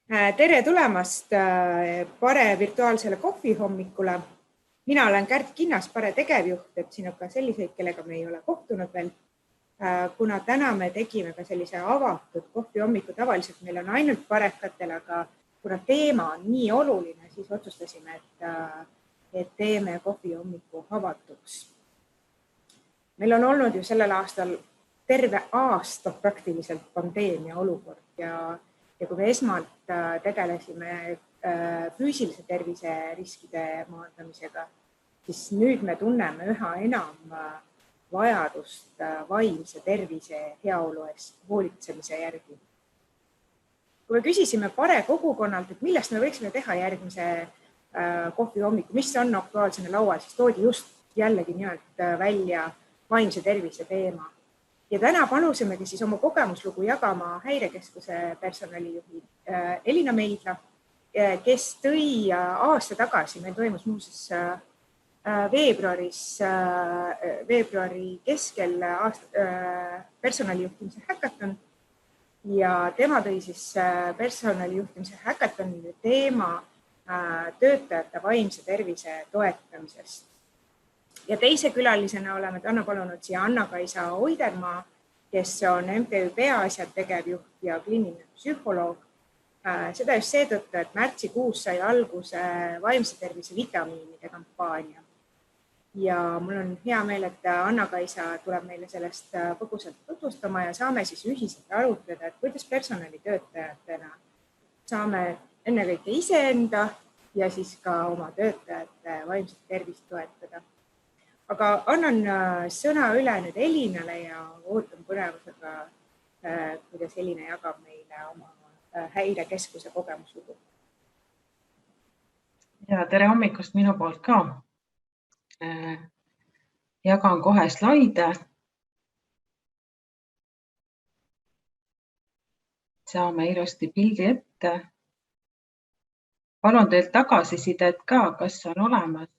Tere tulemast Pare virtuaalsele kohvihommikule. Mina olen Kärt Kinnas, Pare tegevjuht, et siin on ka selliseid, kellega me ei ole kohtunud veel. Kuna täna me tegime ka sellise avatud kohvihommiku, tavaliselt meil on ainult parekatele, aga kuna teema on nii oluline, siis otsustasime, et teeme kohvihommiku avatuks. Meil on olnud ju sellel aastal terve aasta praktiliselt pandeemia olukord ja kui me esmalt tegelesime füüsilise tervise riskide maandamisega, siis nüüd me tunneme üha enam vajadust vaimse tervise heaolu eest hoolitsemise järgi. Kui me küsisime Pare kogukonnalt, et millest me võiksime teha järgmise kohvihommiku, mis on aktuaalsena laual, siis toodi just jällegi nimelt välja vaimse tervise teema. Ja täna palusimegi siis oma kogemuslugu jagama Häirekeskuse personalijuhi Elina Meidla, kes tõi aasta tagasi, meil toimus muuseas veebruari keskel personalijuhtimise häkaton ja tema tõi siis personalijuhtimise häkatonile teema töötajate vaimse tervise toetamisest. Ja teise külalisena oleme täna palunud siia Anna-Kaisa Oidermaa, kes on MTÜ Peaasjad tegevjuht ja kliiniline psühholoog. Seda just seetõttu, et märtsikuus sai alguse vaimse tervise vitamiinide kampaania. Ja mul on hea meel, et Anna-Kaisa tuleb meile sellest põgusalt tutvustama ja saame siis ühiselt arutleda, et kuidas personalitöötajatena saame ennekõike iseenda ja siis ka oma töötajate vaimset tervist toetada. Aga annan sõna üle nüüd Elinale ja ootan põnevusega, kuidas Elina jagab meile oma Häirekeskuse kogemuslugu. Ja tere hommikust minu poolt ka. Jagan kohe slaide. Saame ilusti pildi ette. Palun teilt tagasisidet ka, kas on olemas.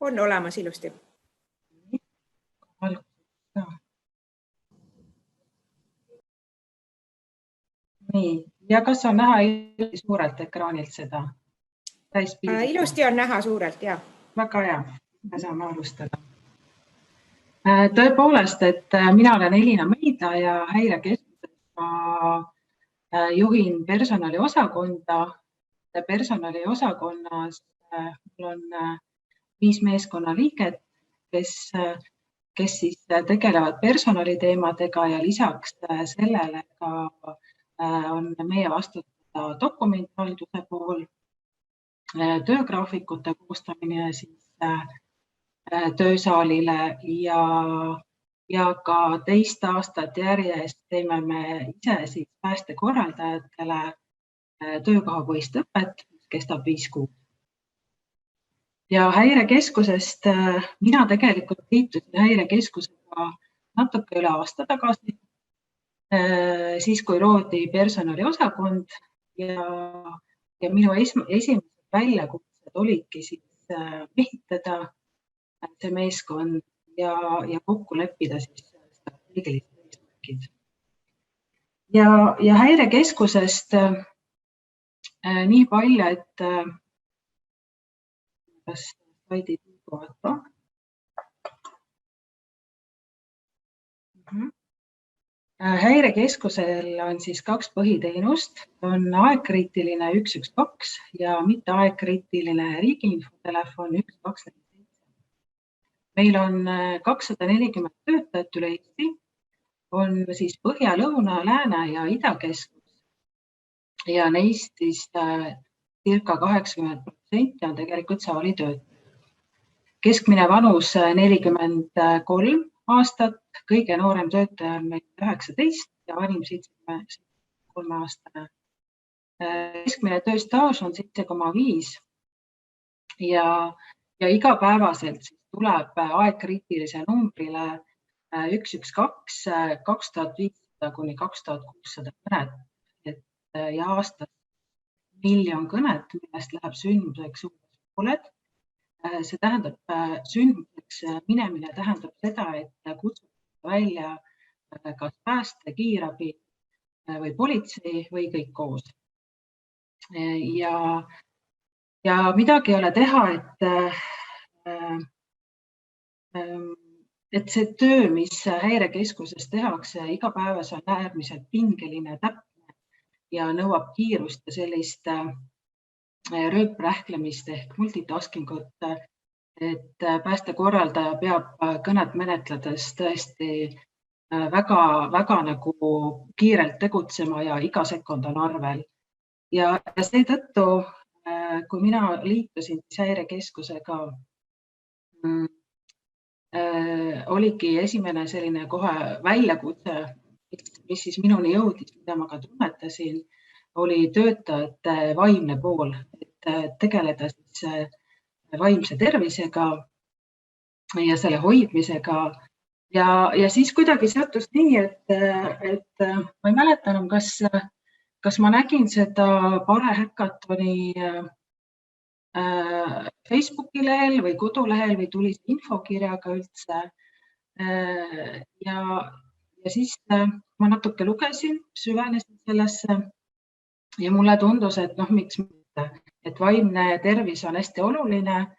On olemas ilusti. Nii, ja kas on näha suurelt ekraanilt seda? Ilusti on näha suurelt, jah. Väga hea, me saame alustada. Tõepoolest, et mina olen Elina Meidla ja Häirekeskuses ma juhin personaliosakonda. Personaliosakonnas mul on 5 meeskonna liiget, kes siis tegelevad personaliteemadega ja lisaks sellele ka on meie vastutada dokumentihalduse pool, töögraafikute koostamine siis töösaalile ja ka teist aastat järjest teeme me ise siis päästekorraldajatele töökohapõhist õpet, mis kestab 5 kuud. Ja Häirekeskusest mina tegelikult liitusin Häirekeskusega natuke üle aasta tagasi, siis kui loodi personaliosakond ja minu esimesed väljakutsed olidki siis mehitada see meeskond ja kokku leppida siis strateegilised eesmärgid. Ja Häirekeskusest nii palju, et kas slaidid liiguvad ka? Häirekeskusel on siis 2 põhiteenust, on aegkriitiline 112 ja mitte aegkriitiline riigiinfotelefon 1247. Meil on 240 töötajat üle Eesti, on siis Põhja, Lõuna, Lääne ja Idakeskus ja neist siis circa 80% on tegelikult saalitöötajad. Keskmine vanus 43 aastat, kõige noorem töötaja on meil 19 ja vanim 73 aastane. Keskmine tööstaaž on 7,5 ja igapäevaselt tuleb aegkriitilise numbrile 112 2500 kuni 2600 kõnet ja aastas 1 000 000 kõnet, millest läheb sündmuseks umbes pooled. See tähendab, sündmuseks minemine tähendab seda, et kutsutakse välja kas pääste, kiirabi või politsei või kõik koos. Ja midagi ei ole teha, et see töö, mis häirekeskuses tehakse igapäevas, on äärmiselt pingeline, täpne ja nõuab kiirust ja sellist rööprähklemist ehk multitaskingut, et päästekorraldaja peab kõnet menetledes tõesti väga nagu kiirelt tegutsema ja iga sekund on arvel. Ja seetõttu, kui mina liitusin häirekeskusega, oligi esimene selline kohe väljakutse, mis siis minuni jõudis, mida ma ka tunnetasin, oli töötajate vaimne pool, et tegeleda siis vaimse tervisega ja selle hoidmisega. Ja siis kuidagi sattus nii, et ma ei mäleta enam, kas ma nägin seda Pare Häkatoni Facebooki lehel või kodulehel või tuli infokirjaga üldse. Ja siis ma natuke lugesin, süvenesin sellesse ja mulle tundus, et miks mitte, et vaimne tervis on hästi oluline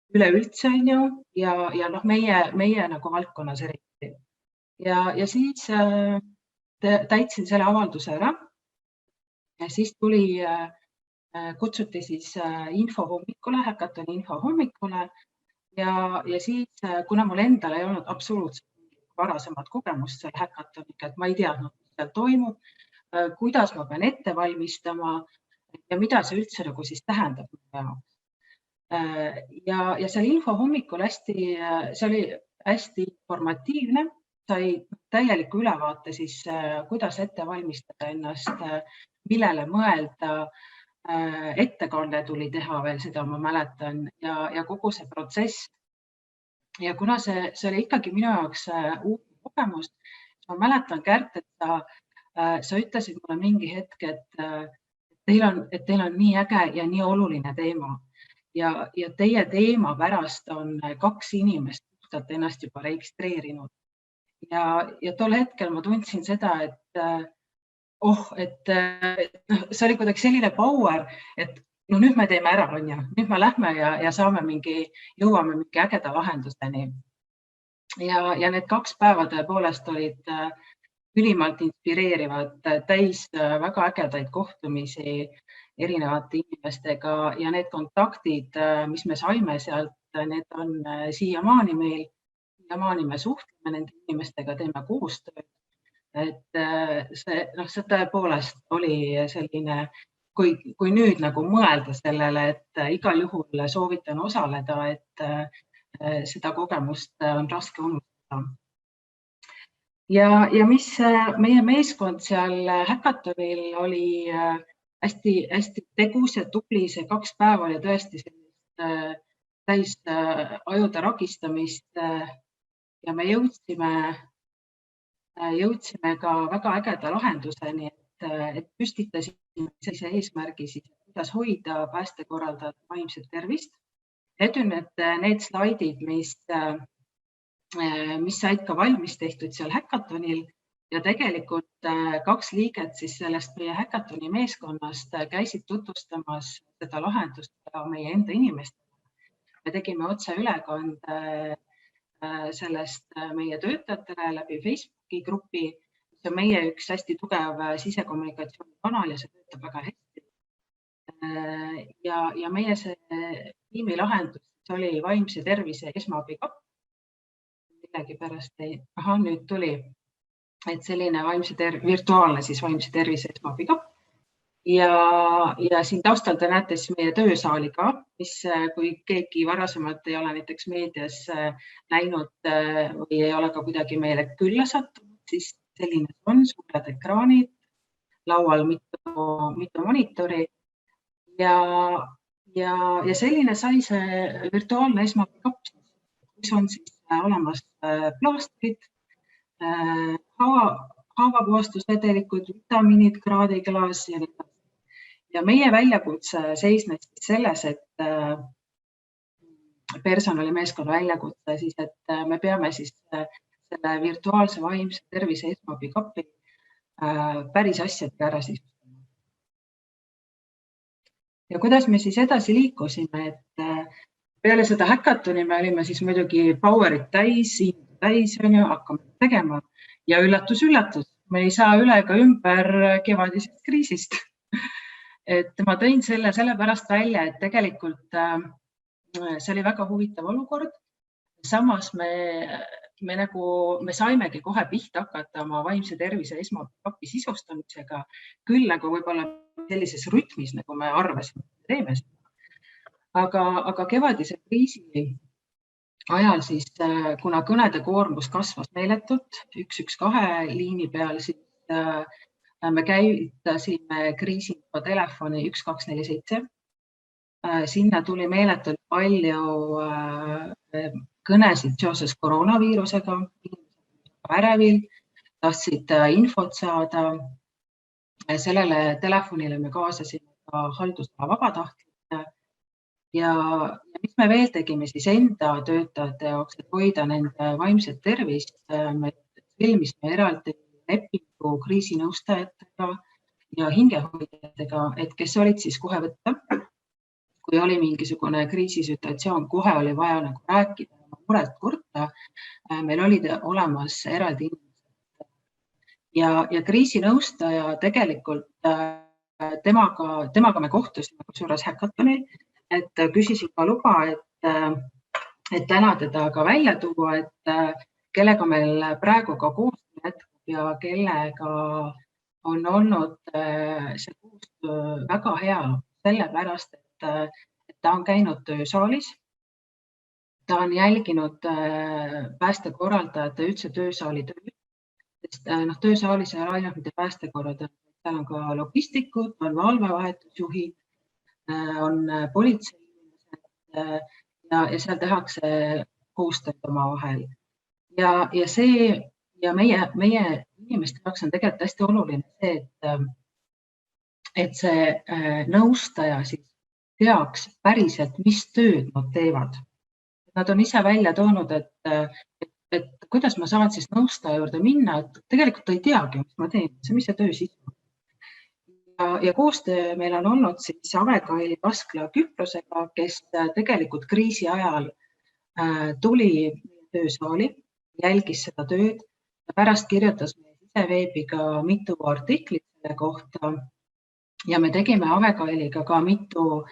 üleüldse on ju ja meie nagu valdkonnas eriti. Ja siis täitsin selle avalduse ära ja siis kutsuti siis infohommikule, Häkatoni infohommikule ja siis, kuna mul endal ei olnud absoluutselt varasemat kogemust selle Häkatoniga, et ma ei teadnud, mis seal toimub, kuidas ma pean ette valmistama ja mida see üldse nagu siis tähendab. Ja seal infohommikul see oli hästi informatiivne, sai täieliku ülevaate siis, kuidas ette valmistada ennast, millele mõelda, ettekanne tuli teha veel, seda ma mäletan ja kogu see protsess. Ja kuna see oli ikkagi minu jaoks uus kogemus, ma mäletan, Kärt, et sa ütlesid mulle mingi hetk, et teil on nii äge ja nii oluline teema. Ja teie teema pärast on 2 inimest puhtalt ennast juba registreerinud. Ja tol hetkel ma tundsin seda, et see oli kuidagi selline power, et nüüd me teeme ära, nüüd me lähme ja jõuame mingi ägeda lahenduseni. Ja need 2 päeva tõepoolest olid ülimalt inspireerivad, täis väga ägedaid kohtumisi erinevate inimestega ja need kontaktid, mis me saime sealt, need on siiamaani meil. Siiamaani me suhtleme nende inimestega, teeme koostööd. Et see tõepoolest oli selline, kui nüüd nagu mõelda sellele, et igal juhul soovitan osaleda, et seda kogemust on raske unustada. Ja mis meie meeskond seal Häkatonil oli hästi tegus ja tubli, see 2 päeva oli tõesti täis ajude ragistamist ja me jõudsime ka väga ägeda lahenduseni, et püstitasime sellise eesmärgi, kuidas hoida päästekorraldajate vaimset tervist. Need on need slaidid, mis said ka valmis tehtud seal Häkatonil ja tegelikult 2 liiget siis sellest meie Häkatoni meeskonnast käisid tutvustamas seda lahendust ka meie enda inimestele. Me tegime otseülekande sellest meie töötajatele läbi Facebooki grupi, mis on meie üks hästi tugev sisekommunikatsioonikanal ja see töötab väga hästi. Ja meie see tiimi lahendus oli vaimse tervise esmaabikapp. Millegipärast nüüd tuli, et selline virtuaalne siis vaimse tervise esmaabikapp. Ja siin taustal te näete siis meie töösaali ka, mis kui keegi varasemalt ei ole näiteks meedias näinud või ei ole ka kuidagi meile külla sattunud, siis selline on suured ekraanid, laual mitu monitori ja selline sai see virtuaalne esmaabikapp, kus on siis olemas plaastrid, haavapuhastusvedelikud, vitamiinid, kraadiklaas ja nii. Ja meie väljakutse seisnes selles, et personalimeeskonna väljakutse siis, et me peame siis selle virtuaalse vaimse tervise esmaabikappi päris asjadega ära sisustama. Ja kuidas me siis edasi liikusime, et peale seda häkatoni me olime siis muidugi powerit täis, hakkame tegema ja üllatus, me ei saa üle ega ümber kevadisest kriisist. Et ma tõin selle sellepärast välja, et tegelikult see oli väga huvitav olukord. Samas me saimegi kohe pihta hakata oma vaimse tervise esmapakki sisustamisega, küll nagu võib-olla sellises rütmis, nagu me arvasime, teeme seda. Aga kevadise kriisi ajal siis, kuna kõnede koormus kasvas meeletult, 112 liini peal, siis me käivitasime kriisiinfo telefoni 1247. Sinna tuli meeletult palju kõnesid seoses koroonaviirusega, ärevil, tahtsid infot saada. Sellele telefonile me kaasasime ka haldusala vabatahtlikke. Ja mis me veel tegime siis enda töötajate jaoks, et hoida nende vaimset tervist, me sõlmisime eraldi lepingu kriisinõustajatega ja hingehoidjatega, et kes olid siis kohe võtta. Kui oli mingisugune kriisisituatsioon, kohe oli vaja nagu rääkida, muret kurta, meil olid olemas eraldi inimesed. Ja kriisinõustaja tegelikult, temaga me kohtusime kusjuures häkatonil, et küsisin ka luba, et täna teda ka välja tuua, et kellega meil praegu ka koostöö jätkub ja kellega on olnud see koostöö väga hea, sellepärast, et ta on käinud töösaalis, ta on jälginud päästekorraldajate üldse töösaali töö, sest töösaalis ei ole ainult mitte päästekorraldajad, seal on ka logistikud, on valvevahetusjuhid, on politsei ja seal tehakse koostööd omavahel. Ja meie inimeste jaoks on tegelikult hästi oluline see, et see nõustaja siis teaks päriselt, mis tööd nad teevad. Nad on ise välja toonud, et kuidas ma saan siis nõustaja juurde minna, et tegelikult ei teagi, mis ma teen, mis see töö siis on. Ja koostöö meil on olnud siis Avekaili Vaskla Küprosega, kes tegelikult kriisi ajal tuli töösaali, jälgis seda tööd ja pärast kirjutas meie siseveebiga mitu artiklit selle kohta. Ja me tegime Avekailiga ka mitu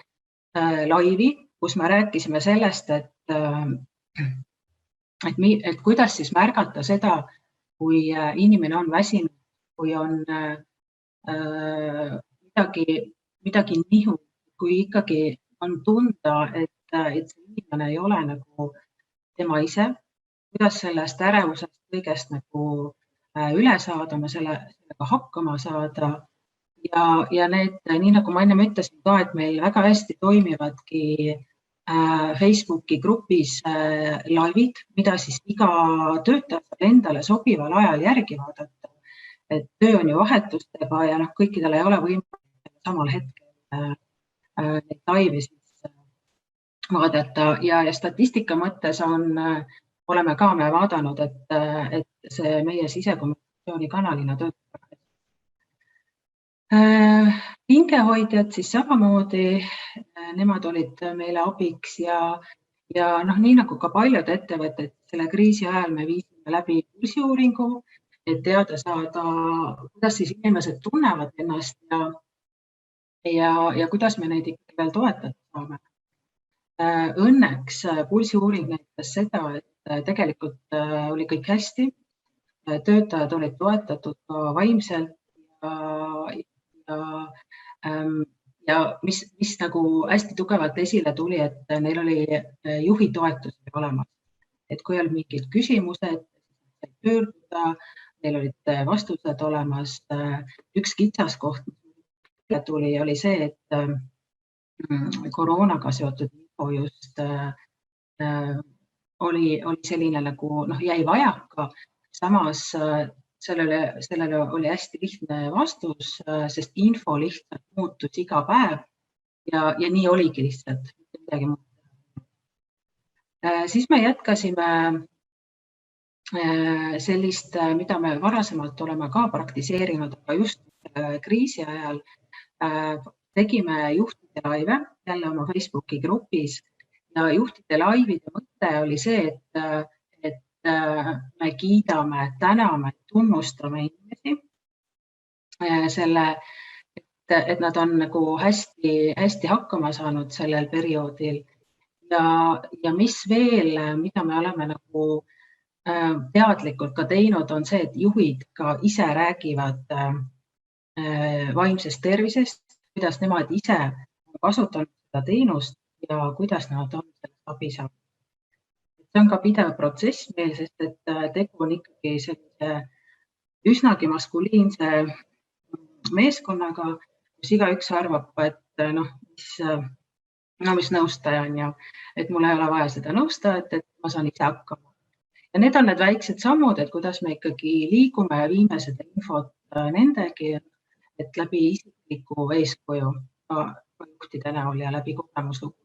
laivi, kus me rääkisime sellest, et kuidas siis märgata seda, kui inimene on väsinud, kui on midagi nihu, kui ikkagi on tunda, et see inimene ei ole nagu tema ise, kuidas sellest ärevusest kõigest nagu üle saada, sellega hakkama saada. Ja need, nii nagu ma enne ütlesin ka, et meil väga hästi toimivadki Facebooki grupis laivid, mida siis iga töötaja endale sobival ajal järgi vaadata. Et töö on ju vahetustega ja kõikidel ei ole võimalik samal hetkel neid laivi siis vaadata. Ja statistika mõttes oleme ka me vaadanud, et see meie sisekommunikatsioonikanalina töötab. Hingehoidjad siis samamoodi, nemad olid meile abiks ja nii nagu ka paljud ettevõtted selle kriisi ajal me viisime läbi pulsiuuringu, et teada saada, kuidas siis inimesed tunnevad ennast ja kuidas me neid ikkagi veel toetada saame. Õnneks pulsiuuring näitas seda, et tegelikult oli kõik hästi, töötajad olid toetatud ka vaimselt ja mis nagu hästi tugevalt esile tuli, et neil oli juhi toetus olemas. Et kui oli mingid küsimused, said pöörduda, neil olid vastused olemas. Üks kitsaskoht tuli oli see, et koroonaga seotud info just oli selline nagu jäi vajaka. Samas sellele oli hästi lihtne vastus, sest info lihtsalt muutus iga päev ja nii oligi lihtsalt. Siis me jätkasime sellist, mida me varasemalt oleme ka praktiseerinud, aga just kriisi ajal tegime juhtide laive jälle oma Facebooki grupis ja juhtide laivide mõte oli see, et me kiidame, täname, tunnustame inimesi selle, et nad on nagu hästi hakkama saanud sellel perioodil ja mis veel, mida me oleme nagu teadlikult ka teinud, on see, et juhid ka ise räägivad vaimsest tervisest, kuidas nemad ise on kasutanud seda teenust ja kuidas nad on sellest abi saanud. See on ka pidev protsess meil, sest et tegu on ikkagi sellise üsnagi maskuliinse meeskonnaga, kus igaüks arvab, et mis nõustaja on ja et mul ei ole vaja seda nõustajat, et ma saan ise hakkama. Ja need on need väiksed sammud, et kuidas me ikkagi liigume ja viime seda infot nendegi, et läbi isikliku eeskuju juhtide näol ja läbi kogemuslugu.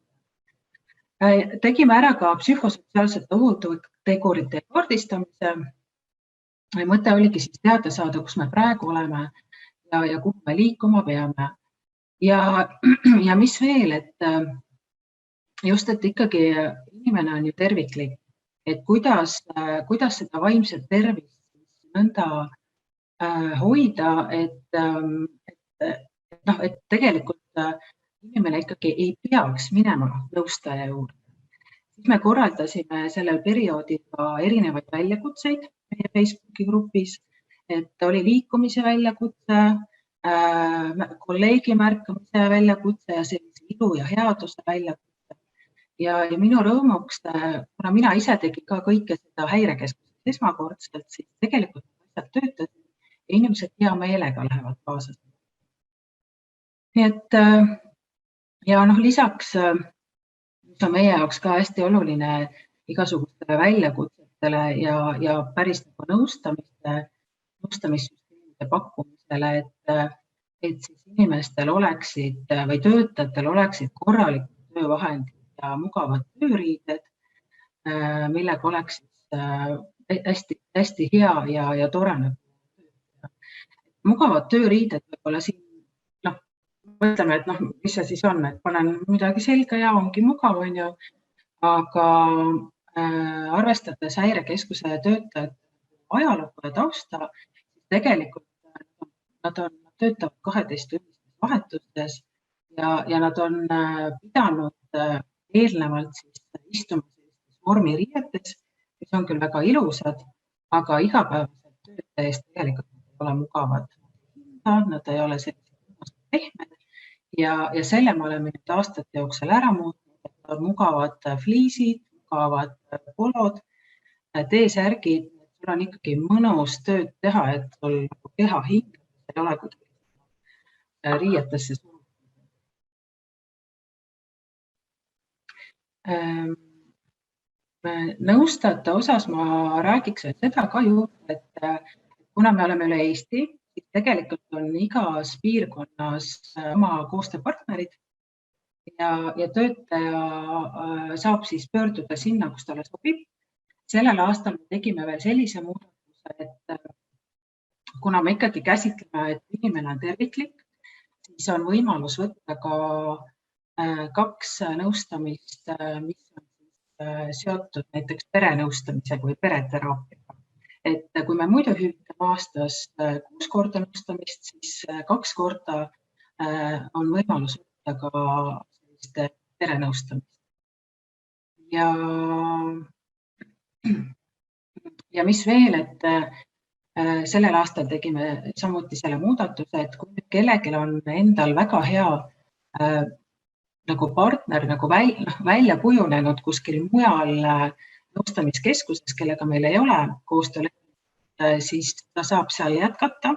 Tegime ära ka psühhosotsiaalsete ohutegurite kaardistamise. Mõte oligi siis teada saada, kus me praegu oleme ja kuhu me liikuma peame. Ja mis veel, et just, et ikkagi inimene on ju terviklik, et kuidas seda vaimset tervist nõnda hoida, et tegelikult inimene ikkagi ei peaks minema nõustaja juurde. Siis me korraldasime sellel perioodil ka erinevaid väljakutseid meie Facebooki grupis, et oli liikumise väljakutse, kolleegi märkamise väljakutse ja sellise ilu ja headuse väljakutse. Ja minu rõõmuks, kuna mina ise tegin ka kõike seda häirekeskuses esmakordselt, siis tegelikult asjad töötasid ja inimesed hea meelega lähevad kaasa. Nii et ja lisaks, mis on meie jaoks ka hästi oluline igasugustele väljakutsetele ja päris nõustamissüsteemide pakkumisele, et siis inimestel oleksid või töötajatel oleksid korralikud töövahendid ja mugavad tööriided, millega oleks hästi hea ja tore. Mugavad tööriided võib-olla siin, mõtleme, et mis see siis on, et panen midagi selga ja ongi mugav, on ju, aga arvestades häirekeskuse töötajate ajalugu ja tausta, tegelikult nad töötavad 12 vahetustes ja nad on pidanud eelnevalt istuma vormiriietes, mis on küll väga ilusad, aga igapäevaselt töötaja eest tegelikult ei ole mugavad. Nad ei ole sellised pehmed ja selle me oleme nüüd aastate jooksul ära muutnud, et on mugavad fliisid, mugavad polod, T-särgid, sul on ikkagi mõnus tööd teha, et sul keha hing ei ole riietesse suur. Nõustajate osas ma räägiks seda ka juurde, et kuna me oleme üle Eesti, siis tegelikult on igas piirkonnas oma koostööpartnerid ja töötaja saab siis pöörduda sinna, kus talle sobib. Sellel aastal me tegime veel sellise muudatuse, et kuna me ikkagi käsitleme, et inimene on terviklik, siis on võimalus võtta ka 2 nõustamist, mis on seotud näiteks perenõustamisega või pereteraapiaga. Et kui me muidu hüvitame aastas 6 korda nõustamist, siis 2 korda on võimalus võtta ka selliste perenõustamist. Ja mis veel, et sellel aastal tegime samuti selle muudatuse, et kui kellelgi on endal väga hea nagu partner välja kujunenud kuskil mujal nõustamiskeskuses, kellega meil ei ole koostöölepingut, siis ta saab seal jätkata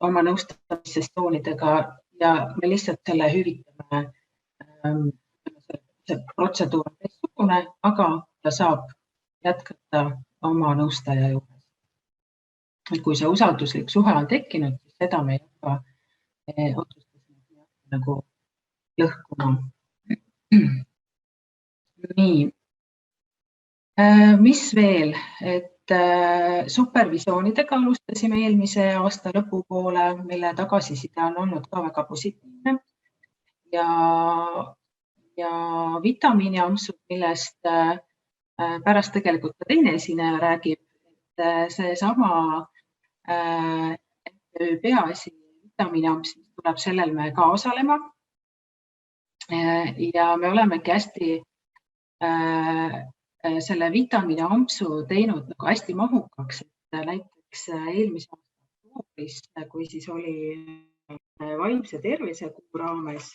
oma nõustamissessioonidega ja me lihtsalt selle hüvitame. See protseduur on teistsugune, aga ta saab jätkata oma nõustaja juures. Kui see usalduslik suhe on tekkinud, siis seda me juba otsustasime nagu lõhkuma. Nii. Mis veel, et supervisioonidega alustasime eelmise aasta lõpupoole, mille tagasiside on olnud ka väga positiivne ja vitamiiniampsud, millest pärast tegelikult ka teine esineja räägib, et seesama peaasi vitamiiniamps, mis tuleb sellel me ka osalema. Ja me olemegi hästi selle vitamiiniampsu teinud nagu hästi mahukaks, et näiteks eelmise aasta oktoobris, kui siis oli vaimse tervise kuu raames,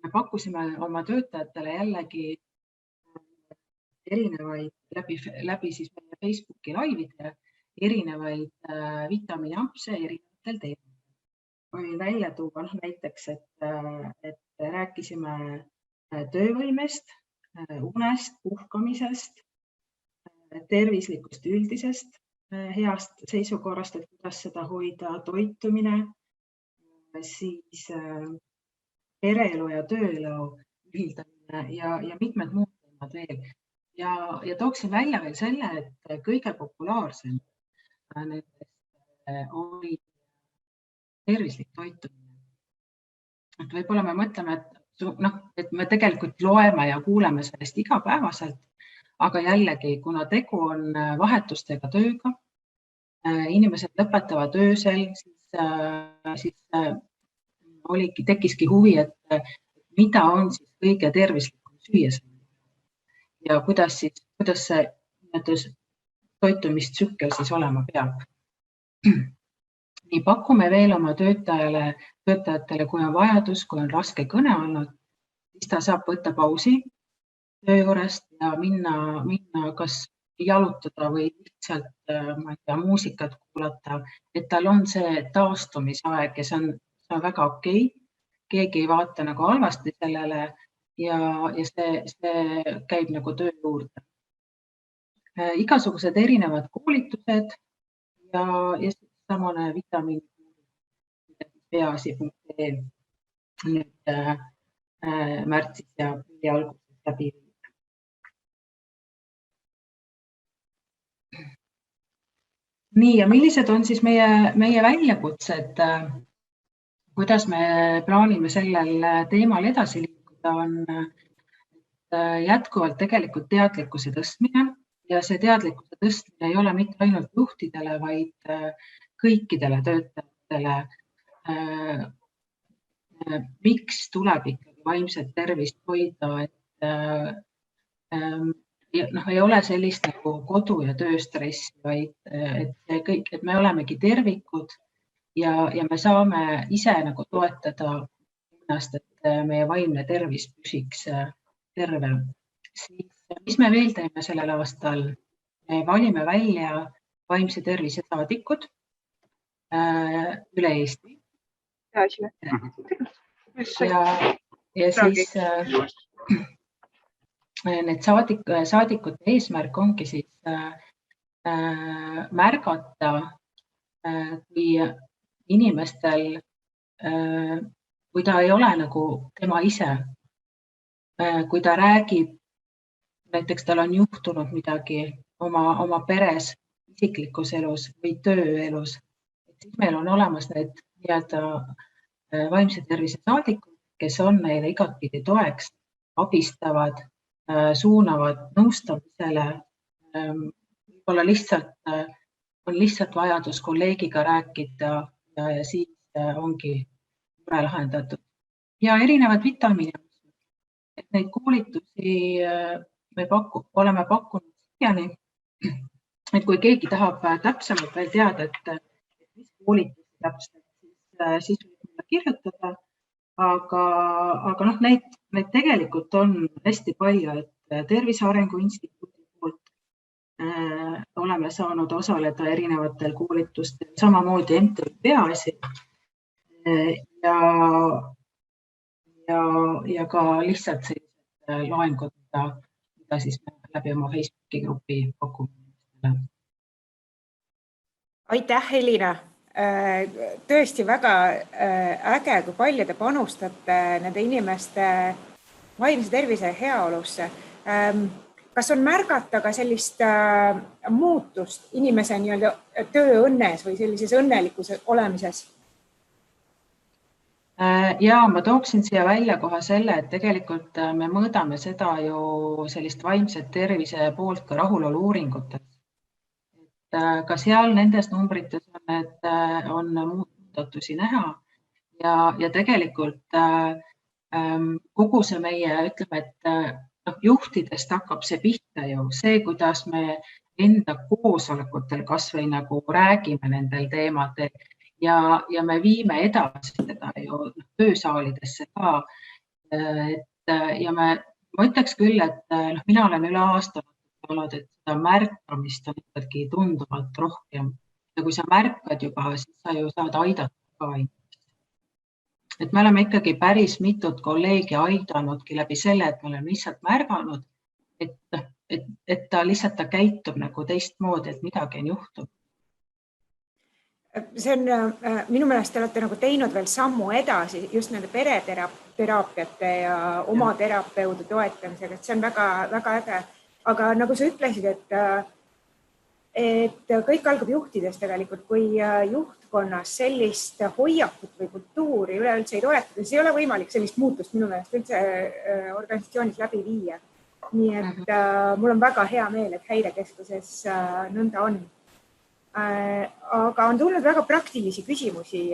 me pakkusime oma töötajatele jällegi erinevaid läbi siis meie Facebooki laivide erinevaid vitamiiniampse erinevatel teemadel. Võin välja tuua näiteks, et rääkisime töövõimest, unest, puhkamisest, tervislikust üldisest heast seisukorrast, et kuidas seda hoida, toitumine, siis pereelu ja tööelu ühildamine ja mitmed muud teemad veel. Ja tooksin välja veel selle, et kõige populaarsem nendest oli tervislik toitumine. Et võib-olla me mõtleme, et me tegelikult loeme ja kuuleme sellest igapäevaselt, aga jällegi, kuna tegu on vahetustega tööga, inimesed lõpetavad öösel, siis tekkiski huvi, et mida on siis kõige tervislikum süüa ja kuidas see toitumistsükkel siis olema peab. Nii pakume veel oma töötajatele, kui on vajadus, kui on raske kõne olnud, siis ta saab võtta pausi töö juurest ja minna kas jalutada või lihtsalt muusikat kuulata, et tal on see taastumisaeg ja see on väga okei. Keegi ei vaata nagu halvasti sellele ja see käib nagu töö juurde. Igasugused erinevad koolitused ja samane vitamiin peaasi.ee nüüd märtsis ja aprilli alguses läbi viib. Nii, ja millised on siis meie väljakutsed, kuidas me plaanime sellel teemal edasi liikuda, on jätkuvalt tegelikult teadlikkuse tõstmine ja see teadlikkuse tõstmine ei ole mitte ainult juhtidele, vaid kõikidele töötajatele, miks tuleb ikkagi vaimset tervist hoida, et ei ole sellist nagu kodu- ja tööstressi, vaid et me olemegi tervikud ja me saame ise nagu toetada ennast, et meie vaimne tervis püsiks terve. Siis, mis me veel teeme sellel aastal? Me valime välja vaimse tervise saadikud üle Eesti. Ja siis need saadikute eesmärk ongi siis märgata, kui inimestel, kui ta ei ole nagu tema ise, kui ta räägib, näiteks tal on juhtunud midagi oma peres, isiklikus elus või tööelus, siis meil on olemas need vaimse tervise saadikud, kes on neile igatpidi toeks, abistavad, suunavad nõustamisele, võib-olla on lihtsalt vajadus kolleegiga rääkida ja siis ongi mure lahendatud. Ja erinevad vitamiinid, et neid koolitusi me oleme pakkunud siiani, et kui keegi tahab täpsemalt veel teada, et mis koolitusi täpselt, siis võib kirjutada, aga neid tegelikult on hästi palju, et Tervise Arengu Instituudi poolt oleme saanud osaleda erinevatel koolitustel, samamoodi MTÜ Peaasi ja ka lihtsalt sellised loengud, mida siis läbi oma Facebooki grupi pakume. Aitäh, Elina! Tõesti väga äge, kui palju te panustate nende inimeste vaimse tervise heaolusse. kas on märgata ka sellist muutust inimese nii-öelda tööõnnes või sellises õnnelikus olemises? Ja ma tooksin siia välja kohe selle, et tegelikult me mõõdame seda ju sellist vaimset tervise poolt ka rahulolu uuringutes. Ka seal nendes numbrites on muudatusi näha ja tegelikult kogu see meie, ütleme, et juhtidest hakkab see pihta ju see, kuidas me enda koosolekutel kas või nagu räägime nendel teemadel ja me viime edasi seda ju töösaalidesse ka. Ja ma ütleks küll, et mina olen üle aasta olnud, et seda märkamist on ikkagi tunduvalt rohkem. Ja kui sa märkad juba, siis sa ju saad aidata ka inimest. Et me oleme ikkagi päris mitut kolleegi aidanudki läbi selle, et me oleme lihtsalt märganud, et ta lihtsalt käitub nagu teistmoodi, et midagi on juhtunud. See on, minu meelest te olete nagu teinud veel sammu edasi just nende pereteraapiate ja oma terapeude toetamisega, et see on väga, väga äge. Aga nagu sa ütlesid, et kõik algab juhtidest tegelikult, kui juhtkonnas sellist hoiakut või kultuuri üleüldse ei toetada, siis ei ole võimalik sellist muutust minu meelest üldse organisatsioonis läbi viia. Nii et mul on väga hea meel, et Häirekeskuses nõnda on. Aga on tulnud väga praktilisi küsimusi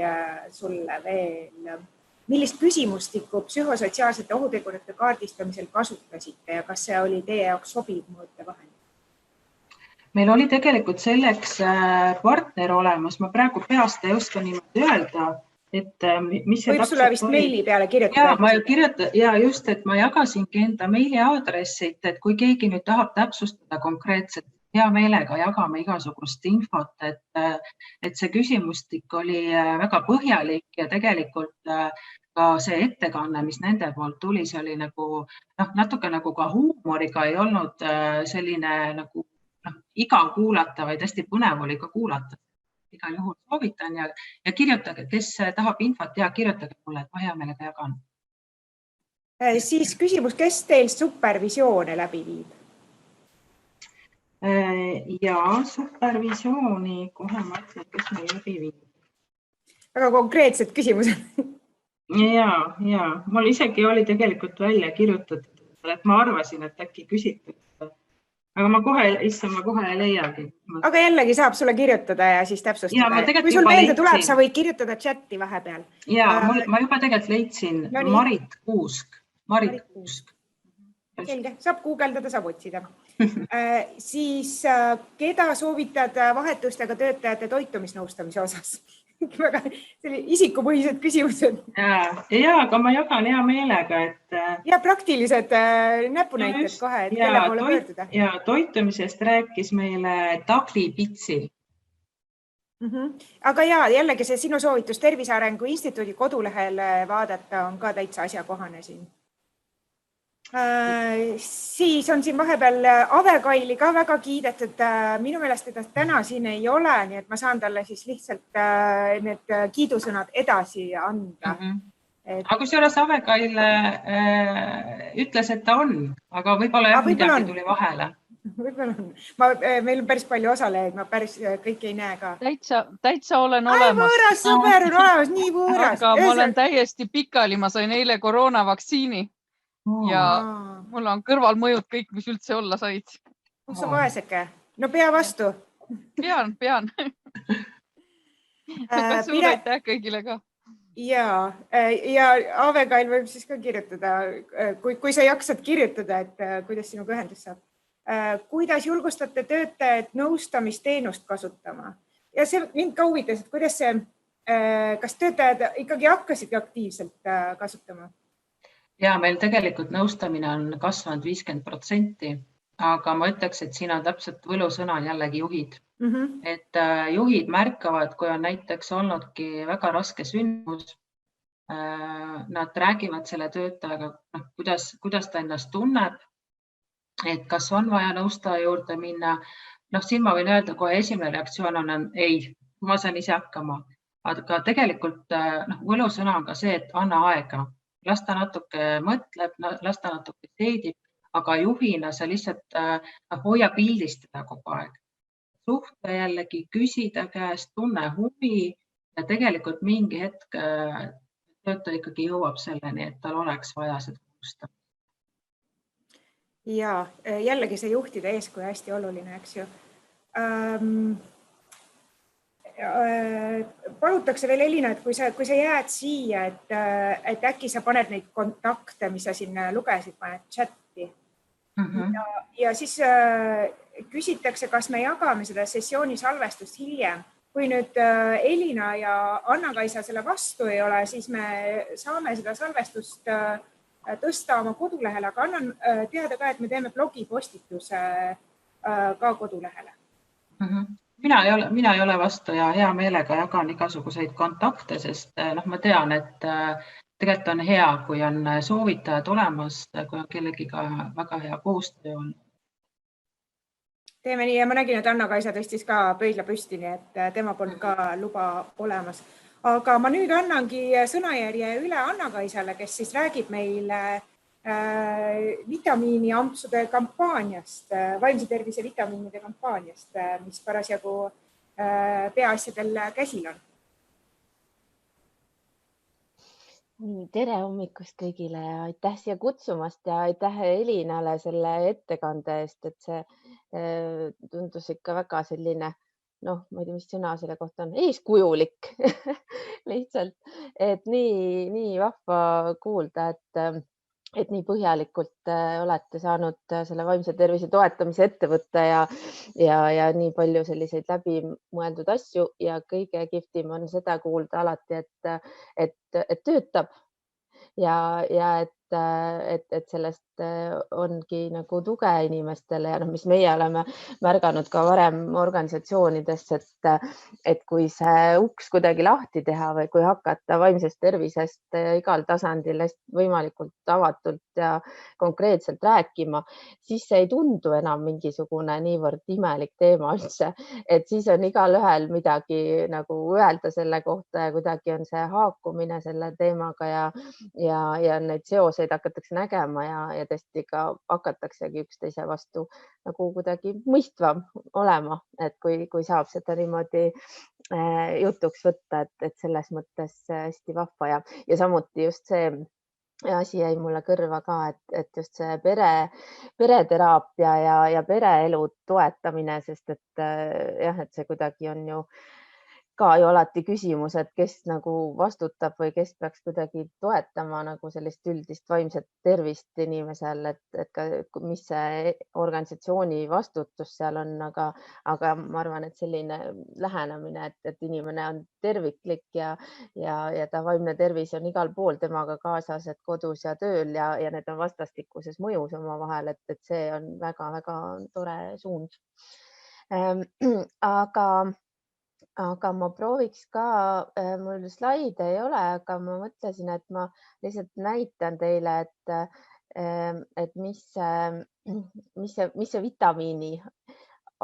sulle veel. Millist küsimustikku psühhosotsiaalsete ohutegurite kaardistamisel kasutasite ja kas see oli teie jaoks sobiv mõõtevahend? Meil oli tegelikult selleks partner olemas. Ma praegu peast ei oska niimoodi öelda, et mis see võib sulle vist meili peale kirjutada? Ja just, et ma jagasingi enda meili aadressit, et kui keegi nüüd tahab täpsustada konkreetselt, hea meelega jagame igasugust infot, et see küsimustik oli väga põhjalik ja tegelikult ka see ettekanne, mis nende poolt tuli, see oli nagu natuke nagu ka huumoriga, ei olnud selline nagu igav kuulata, vaid hästi põnev oli ka kuulata. Igal juhul soovitan ja kirjutage, kes tahab infot ja kirjutage mulle, et ma hea meelega jagan. Siis küsimus, kes teil supervisioone läbi viib? Ja supervisiooni kohe ma ütlen, kes meil läbi viib. Väga konkreetsed küsimused. Ja, mul isegi oli tegelikult välja kirjutatud, et ma arvasin, et äkki küsitud. Aga ma kohe ei leiagi. Aga jällegi saab sulle kirjutada ja siis täpsustada. Kui sul meelde tuleb, sa võid kirjutada chatti vahepeal. Ja, ma juba tegelikult leidsin Marit Kuusk. Selge, saab guugeldada, saab otsida. Siis keda soovitad vahetustega töötajate toitumisnõustamise osas? Väga isikupõhised küsimused. Ja, aga ma jagan hea meelega, et... Ja praktilised näpunäited kohe, et kelle poole pöörduda. Ja toitumisest rääkis meile Tagli Pitsil. Aga jällegi see sinu soovitus Tervise Arengu Instituudi kodulehel vaadata on ka täitsa asjakohane siin. Siis on siin vahepeal Avekaili ka väga kiidetud. Minu meelest teda täna siin ei ole, nii et ma saan talle siis lihtsalt need kiidusõnad edasi anda. Aga kusjuures Avekail ütles, et ta on, aga võib-olla midagi tuli vahele. Võib-olla on. Meil on päris palju osalejaid, ma päris kõik ei näe ka. Täitsa olen olemas. Võõras sõber on olemas, nii võõras. Aga ma olen täiesti pikali, ma sain eile koroonavaktsiini. Ja mul on kõrvalmõjud kõik, mis üldse olla said. Kus sa vaeseke? No pea vastu. Pean. Suur aitäh kõigile ka. Ja Avekail võib siis ka kirjutada, kui sa jaksad kirjutada, et kuidas sinuga ühendus saab. Kuidas julgustate töötajad nõustamisteenust kasutama? Ja see mind ka huvitas, et kuidas see, kas töötajad ikkagi hakkasid aktiivselt kasutama? Ja meil tegelikult nõustamine on kasvanud 50%, aga ma ütleks, et siin on täpselt võlusõna jällegi juhid. Et juhid märkavad, kui on näiteks olnudki väga raske sündmus, nad räägivad selle töötajaga, kuidas ta ennast tunneb, et kas on vaja nõustaja juurde minna. Siin ma võin öelda, kohe esimene reaktsioon on ei, ma saan ise hakkama. Aga tegelikult võlusõna on ka see, et anna aega. Las ta natuke mõtleb, las ta natuke seedib, aga juhina sa lihtsalt hoia pildis teda kogu aeg. Suhtle jällegi, küsida käest, tunne huvi ja tegelikult mingi hetk töötaja ikkagi jõuab selleni, et tal oleks vaja seda nõustamist. Ja jällegi see juhtida eeskuju hästi oluline, eks ju. Palutakse veel Elina, et kui sa jääd siia, et äkki sa paned neid kontakte, mis sa siin lugesid, paned chatti. Ja siis küsitakse, kas me jagame seda sessiooni salvestust hiljem. Kui nüüd Elina ja Anna-Kaisa selle vastu ei ole, siis me saame seda salvestust tõsta oma kodulehele, aga annan teada ka, et me teeme blogipostituse ka kodulehele. Mina ei ole vastu ja hea meelega jagan igasuguseid kontakte, sest ma tean, et tegelikult on hea, kui on soovitajad olemas, kui on kellegiga väga hea koostöö on. Teeme nii ja ma nägin, et Anna-Kaisa tõstis ka pöidla püsti, nii et tema polnud ka luba olemas. Aga ma nüüd annangi sõnajärje üle Anna-Kaisale, kes siis räägib meile vitamiiniampsude kampaaniast, vaimse tervise vitamiinide kampaaniast, mis parasjagu peaasjadel käsil on. Tere hommikust kõigile ja aitäh siia kutsumast ja aitäh Elinale selle ettekande eest, et see tundus ikka väga selline, ma ei tea, mis sõna selle kohta on, eeskujulik lihtsalt, et nii vahva kuulda, et nii põhjalikult olete saanud selle vaimse tervise toetamise ette võtta ja nii palju selliseid läbimõeldud asju ja kõige kihvtim on seda kuulda alati, et töötab ja et sellest ongi nagu tuge inimestele ja mis meie oleme märganud ka varem organisatsioonides, et kui see uks kuidagi lahti teha või kui hakata vaimsest tervisest igal tasandil võimalikult avatult ja konkreetselt rääkima, siis see ei tundu enam mingisugune niivõrd imelik teema üldse, et siis on igalühel midagi nagu öelda selle kohta ja kuidagi on see haakumine selle teemaga ja neid seoseid hakatakse nägema ja tõesti ka hakataksegi üksteise vastu nagu kuidagi mõistvam olema, et kui saab seda niimoodi jutuks võtta, et selles mõttes hästi vahva ja samuti just see asi jäi mulle kõrva ka, et just see pereteraapia ja pereelu toetamine, sest et jah, et see kuidagi on ju ka ju alati küsimus, et kes nagu vastutab või kes peaks kuidagi toetama nagu sellist üldist vaimset tervist inimesel, et ka mis see organisatsiooni vastutus seal on, aga ma arvan, et selline lähenemine, et inimene on terviklik ja ta vaimne tervis on igal pool temaga kaasas, et kodus ja tööl ja need on vastastikuses mõjus omavahel, et see on väga-väga tore suund. Aga ma prooviks ka, mul slaide ei ole, aga ma mõtlesin, et ma lihtsalt näitan teile, et mis see vitamiini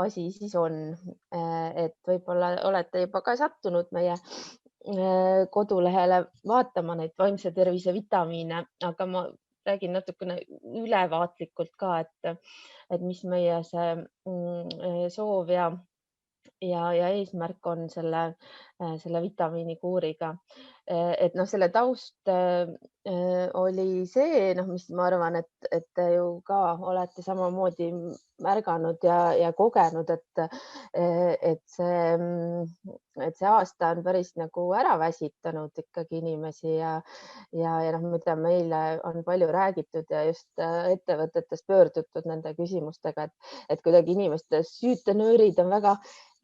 asi siis on. Et võib-olla olete juba ka sattunud meie kodulehele vaatama neid vaimse tervise vitamiine, aga ma räägin natukene ülevaatlikult ka, et mis meie see soov ja eesmärk on selle vitamiinikuuriga. Et selle taust oli see, mis ma arvan, et te ju ka olete samamoodi märganud ja kogenud, et see aasta on päris nagu ära väsitanud ikkagi inimesi ja mida meile on palju räägitud ja just ettevõtetes pöördutud nende küsimustega, et kuidagi inimeste süütenöörid on väga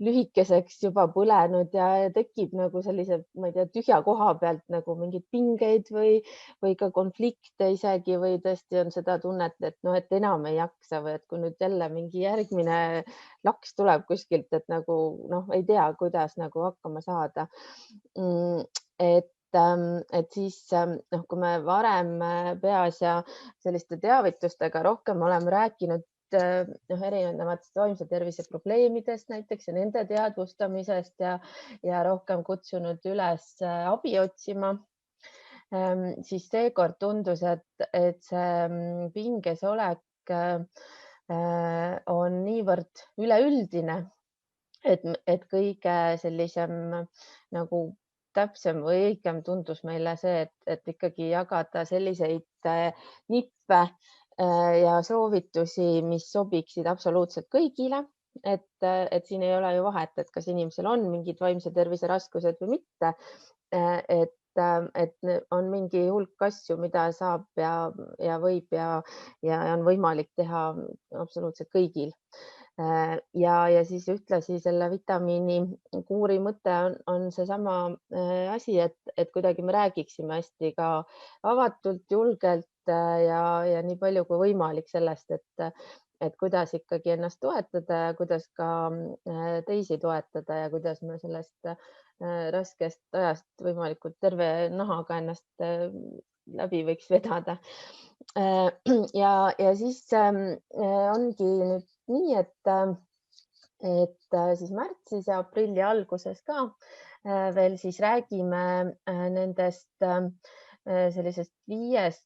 lühikeseks juba põlenud ja tekib nagu sellise, ma ei tea, tühja koha pealt nagu mingeid pingeid või ka konflikte isegi või tõesti on seda tunnet, et enam ei jaksa või et kui nüüd jälle mingi järgmine laks tuleb kuskilt, et nagu ei tea, kuidas nagu hakkama saada. Et siis, kui me varem peas ja selliste teavitustega rohkem oleme rääkinud erinevatest vaimse tervise probleemidest näiteks ja nende teadvustamisest ja rohkem kutsunud üles abi otsima, siis seekord tundus, et see pinges olek on niivõrd üleüldine, et kõige sellisem nagu täpsem või õigem tundus meile see, et ikkagi jagada selliseid nippe ja soovitusi, mis sobiksid absoluutselt kõigile. Et siin ei ole ju vahet, et kas inimesel on mingid vaimse tervise raskused või mitte. Et on mingi hulk asju, mida saab ja võib ja on võimalik teha absoluutselt kõigil. Ja siis ühtlasi selle vitamiinikuuri mõte on seesama asi, et kuidagi me räägiksime hästi ka avatult, julgelt ja nii palju kui võimalik sellest, et kuidas ikkagi ennast toetada ja kuidas ka teisi toetada ja kuidas me sellest raskest ajast võimalikult terve nahaga ennast läbi võiks vedada. Ja siis ongi nüüd nii, et siis märtsis ja aprilli alguses ka veel siis räägime nendest sellisest 5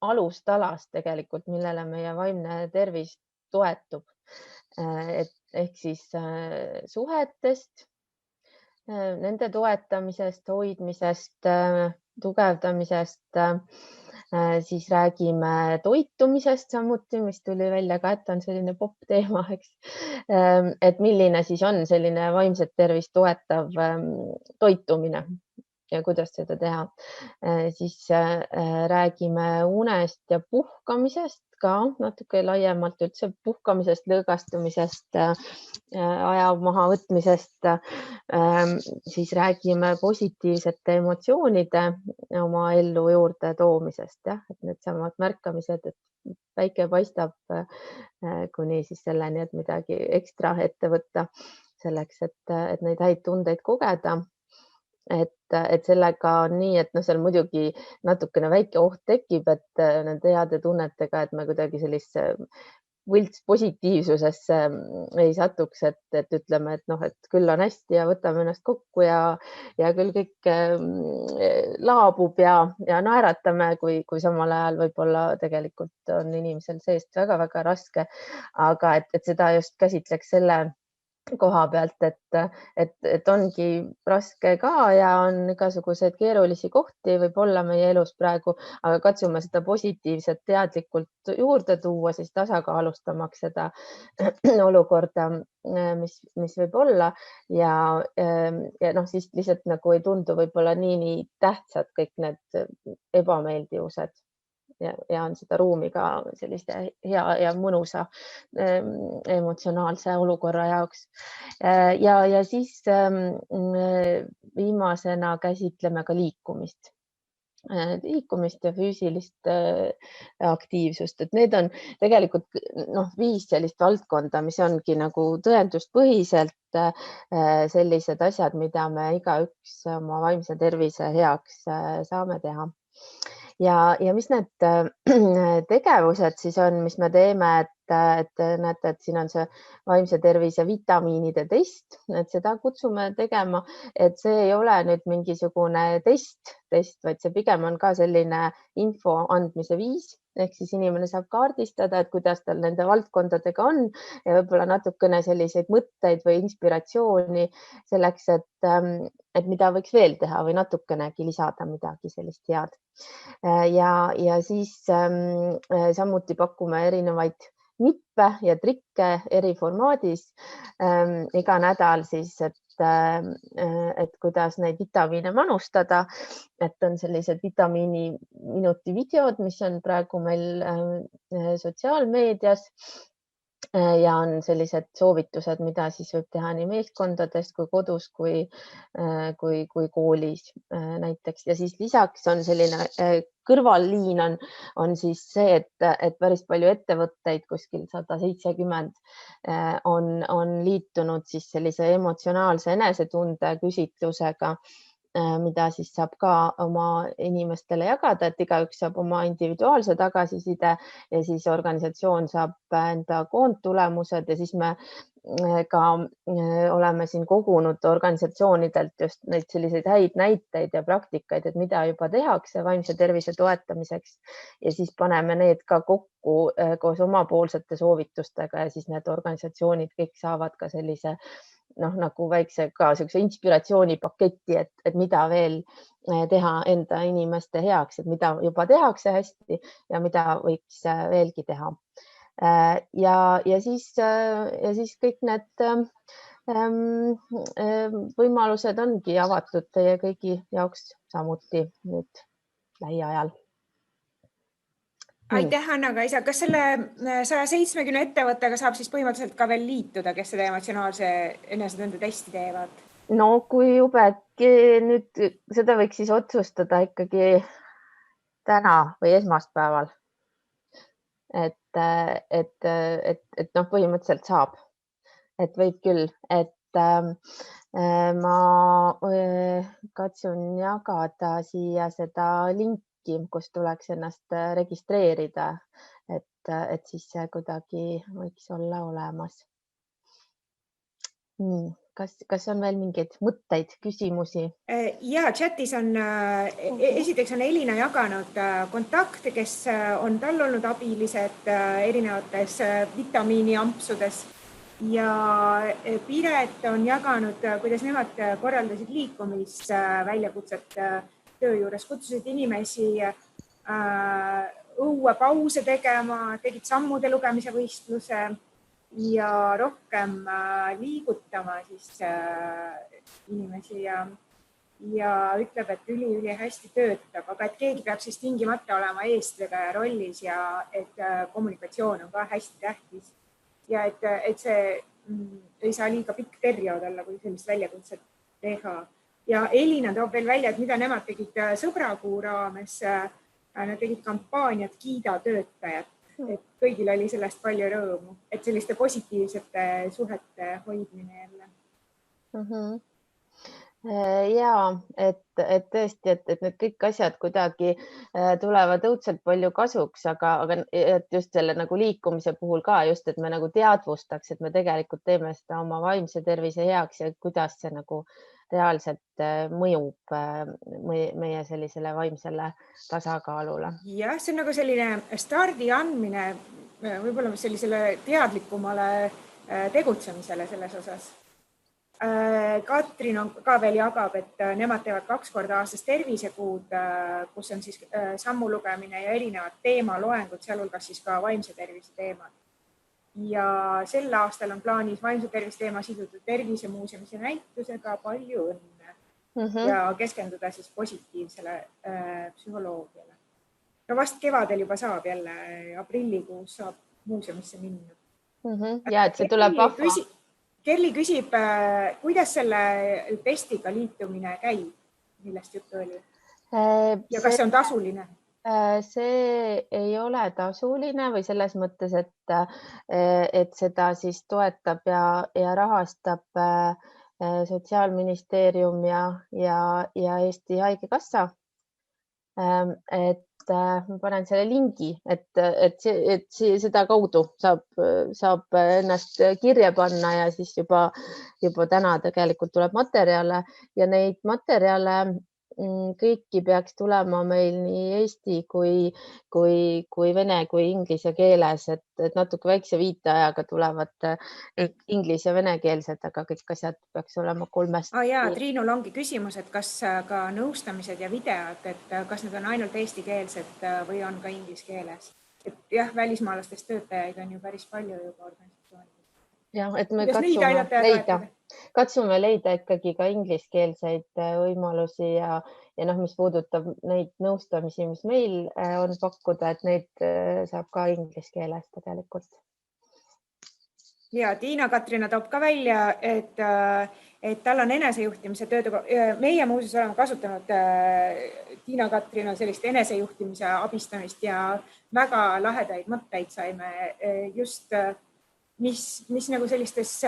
alustalast tegelikult, millele meie vaimne tervis toetub. Ehk siis suhetest, nende toetamisest, hoidmisest, tugevdamisest, siis räägime toitumisest samuti, mis tuli välja ka, et on selline popp teema, eks. Et milline siis on selline vaimset tervist toetav toitumine ja kuidas seda teha. Siis räägime unest ja puhkamisest ka natuke laiemalt üldse puhkamisest, lõõgastumisest, aja mahavõtmisest. Siis räägime positiivsete emotsioonide oma ellu juurde toomisest, et needsamad märkamised, et päike paistab kuni siis selleni, et midagi ekstra ette võtta selleks, et neid häid tundeid kogeda. Et sellega on nii, et seal muidugi natukene väike oht tekib, et nende heade tunnetega, et me kuidagi sellisse võlts positiivsusesse ei satuks, et ütleme, et küll on hästi ja võtame ennast kokku ja küll kõik laabub ja naeratame, kui samal ajal võib-olla tegelikult on inimesel seest väga-väga raske. Aga et seda just käsitleks selle koha pealt, et ongi raske ka ja on igasuguseid keerulisi kohti võib-olla meie elus praegu, aga katsume seda positiivset teadlikult juurde tuua, siis tasakaalustamaks seda olukorda, mis võib olla ja siis lihtsalt nagu ei tundu võib-olla nii tähtsad kõik need ebameeldivused. Ja on seda ruumi ka selliste hea ja mõnusa emotsionaalse olukorra jaoks. Ja siis viimasena käsitleme ka liikumist ja füüsilist aktiivsust, et need on tegelikult 5 sellist valdkonda, mis ongi nagu tõenduspõhiselt sellised asjad, mida me igaüks oma vaimse tervise heaks saame teha. Ja mis need tegevused siis on, mis me teeme, et näete, et siin on see vaimse tervise vitamiinide test, et seda kutsume tegema, et see ei ole nüüd mingisugune test, vaid see pigem on ka selline info andmise viis. Ehk siis inimene saab kaardistada, et kuidas tal nende valdkondadega on ja võib-olla natukene selliseid mõtteid või inspiratsiooni selleks, et mida võiks veel teha või natukenegi lisada midagi sellist head. Ja siis samuti pakume erinevaid nippe ja trikke eri formaadis iga nädal siis, et kuidas neid vitamiine manustada, et on sellised vitamiiniminuti videod, mis on praegu meil sotsiaalmeedias ja on sellised soovitused, mida siis võib teha nii meeskondades kui kodus kui koolis näiteks. Ja siis lisaks on selline kõrvalliin on siis see, et päris palju ettevõtteid, kuskil 170 on liitunud siis sellise emotsionaalse enesetunde küsitlusega, mida siis saab ka oma inimestele jagada, et igaüks saab oma individuaalse tagasiside ja siis organisatsioon saab enda koondtulemused ja siis me ka oleme siin kogunud organisatsioonidelt just neid selliseid häid näiteid ja praktikaid, et mida juba tehakse vaimse tervise toetamiseks ja siis paneme need ka kokku koos omapoolsete soovitustega ja siis need organisatsioonid kõik saavad ka sellise nagu väikse ka sellise inspiratsioonipaketi, et mida veel teha enda inimeste heaks, et mida juba tehakse hästi ja mida võiks veelgi teha. Ja siis kõik need võimalused ongi avatud teie kõigi jaoks samuti nüüd lähiajal. Aitäh, Anna-Kaisa. Kas selle 170 ettevõttega saab siis põhimõtteliselt ka veel liituda, kes seda emotsionaalse enesetunde testi teevad? No kui jube, nüüd seda võiks siis otsustada ikkagi täna või esmaspäeval. Et põhimõtteliselt saab, et võib küll, et ma katsun jagada siia seda linki, kus tuleks ennast registreerida, et siis see kuidagi võiks olla olemas. Kas on veel mingeid mõtteid, küsimusi? Ja chatis on, esiteks on Elina jaganud kontakte, kes on tal olnud abilised erinevates vitamiiniampsudes ja Piret on jaganud, kuidas nemad korraldasid liikumisväljakutset töö juures, kutsusid inimesi õuepause tegema, tegid sammude lugemise võistluse ja rohkem liigutama siis inimesi ja ütleb, et üli hästi töötab, aga et keegi peab siis tingimata olema eestvedaja rollis ja et kommunikatsioon on ka hästi tähtis ja et see ei saa liiga pikk periood olla, kui sellist väljakutset teha. Ja Elina toob veel välja, et mida nemad tegid sõbrakuu raames, nad tegid kampaaniat Kiida töötajat, et kõigil oli sellest palju rõõmu, et selliste positiivsete suhete hoidmine jälle. Ja, et tõesti, et need kõik asjad kuidagi tulevad õudselt palju kasuks, aga just selle nagu liikumise puhul ka just, et me nagu teadvustaks, et me tegelikult teeme seda oma vaimse tervise heaks ja kuidas see nagu reaalselt mõjub meie sellisele vaimsele tasakaalule. Jah, see on nagu selline stardi andmine võib-olla sellisele teadlikumale tegutsemisele selles osas. Katrin on ka veel jagab, et nemad teevad 2 korda aastas tervisekuud, kus on siis sammu lugemine ja erinevad teemaloengud, sealhulgas siis ka vaimse tervise teemad. Ja sel aastal on plaanis vaimse tervise teema sidutud tervisemuuseumise näitusega, palju õnne ja keskenduda siis positiivsele psühholoogiale. No vast kevadel juba saab jälle, aprillikuus saab muuseumisse minna. Ja, et see tuleb vahva. Kerli küsib, kuidas selle testiga liitumine käib, millest juttu oli? Ja kas see on tasuline? See ei ole tasuline või selles mõttes, et seda siis toetab ja rahastab Sotsiaalministeerium ja Eesti Haigekassa. Et ma panen selle lingi, et seda kaudu saab ennast kirja panna ja siis juba täna tegelikult tuleb materjale ja neid materjale kõiki peaks tulema meil nii eesti kui vene kui inglise keeles, et natuke väikse viiteajaga tulevad inglise ja venekeelsed, aga kõik asjad peaks olema 3. Ja, Triinul ongi küsimus, et kas ka nõustamised ja videod, et kas need on ainult eestikeelsed või on ka inglise keeles. Et jah, välismaalastest töötajaid on ju päris palju juba organisatsioonid. Ja, et me katsume leida ikkagi ka ingliskeelseid võimalusi ja mis puudutab neid nõustamisi, mis meil on pakkuda, et neid saab ka inglise keeles tegelikult. Ja Tiina-Katrina toob ka välja, et tal on enesejuhtimise tööd. Meie muuseas oleme kasutanud Tiina-Katrina sellist enesejuhtimise abistamist ja väga lahedaid mõtteid saime just mis nagu sellistes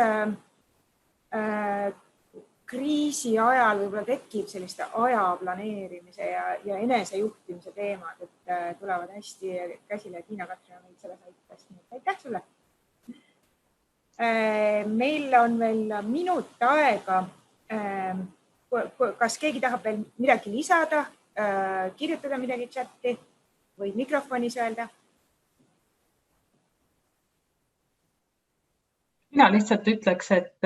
kriisi ajal võib-olla tekib selliste aja planeerimise ja enesejuhtimise teemad, et tulevad hästi käsile. Tiina-Katrina meid selles aitas. Aitäh sulle! Meil on veel minut aega. Kas keegi tahab veel midagi lisada, kirjutada midagi chatti või mikrofonis öelda? Mina lihtsalt ütleks, et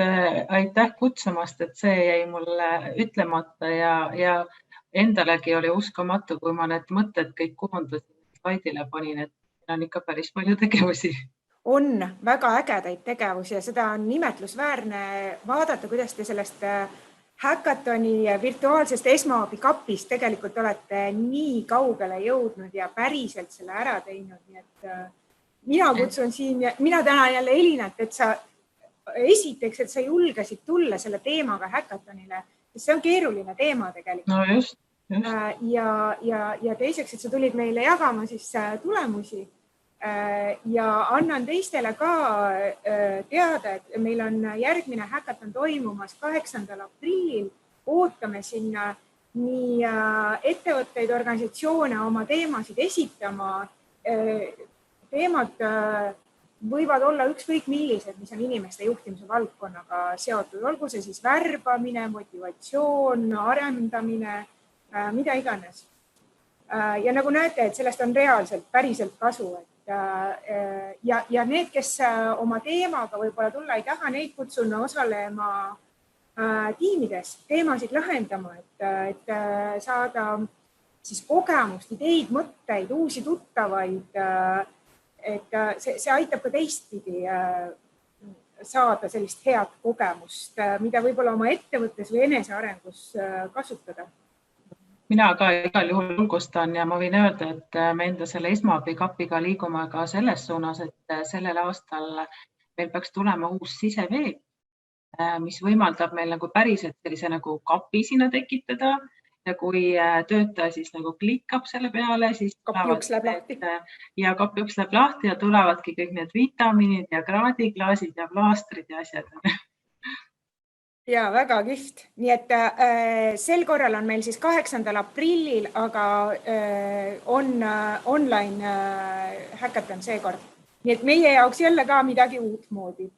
aitäh kutsumast, et see jäi mulle ütlemata ja endalegi oli uskumatu, kui ma need mõtted kõik koondasin slaidile panin, et on ikka päris palju tegevusi. On väga ägedaid tegevusi ja seda on imetlusväärne vaadata, kuidas te sellest Hackatoni virtuaalsest esmaabikapist tegelikult olete nii kaugele jõudnud ja päriselt selle ära teinud. Nii et mina kutsun siin, mina tänan jälle Elinat, et sa esiteks, et sa julgesid tulla selle teemaga Hackatonile, sest see on keeruline teema tegelikult. No just. Ja teiseks, et sa tulid meile jagama siis tulemusi. Ja annan teistele ka teada, et meil on järgmine Hackaton toimumas 8. aprillil. Ootame sinna nii ettevõtteid, organisatsioone oma teemasid esitama. Teemad võivad olla ükskõik millised, mis on inimeste juhtimise valdkonnaga seotud. Olgu see siis värbamine, motivatsioon, arendamine, mida iganes. Ja nagu näete, et sellest on reaalselt päriselt kasu. Ja need, kes oma teemaga võib-olla tulla ei taha, neid kutsun osalema tiimides, teemasid lahendama, et saada siis kogemust, ideid, mõtteid, uusi tuttavaid. Et see aitab ka teistpidi saada sellist head kogemust, mida võib-olla oma ettevõttes või enesearengus kasutada. Mina ka igal juhul julgustan ja ma võin öelda, et me enda selle esmaabikapiga liigume ka selles suunas, et sellel aastal meil peaks tulema uus siseveeb, mis võimaldab meil nagu päriselt sellise nagu kapi sinna tekitada ja kui töötaja siis nagu klikkab selle peale, siis kapiuks läheb lahti. Ja kapiuks läheb lahti ja tulevadki kõik need vitamiinid ja kraadiklaasid ja plaastrid ja asjad. Ja väga kihvt. Nii et sel korral on meil siis 8. aprillil, aga on online Hackaton seekord. Nii et meie jaoks jälle ka midagi uut moodi.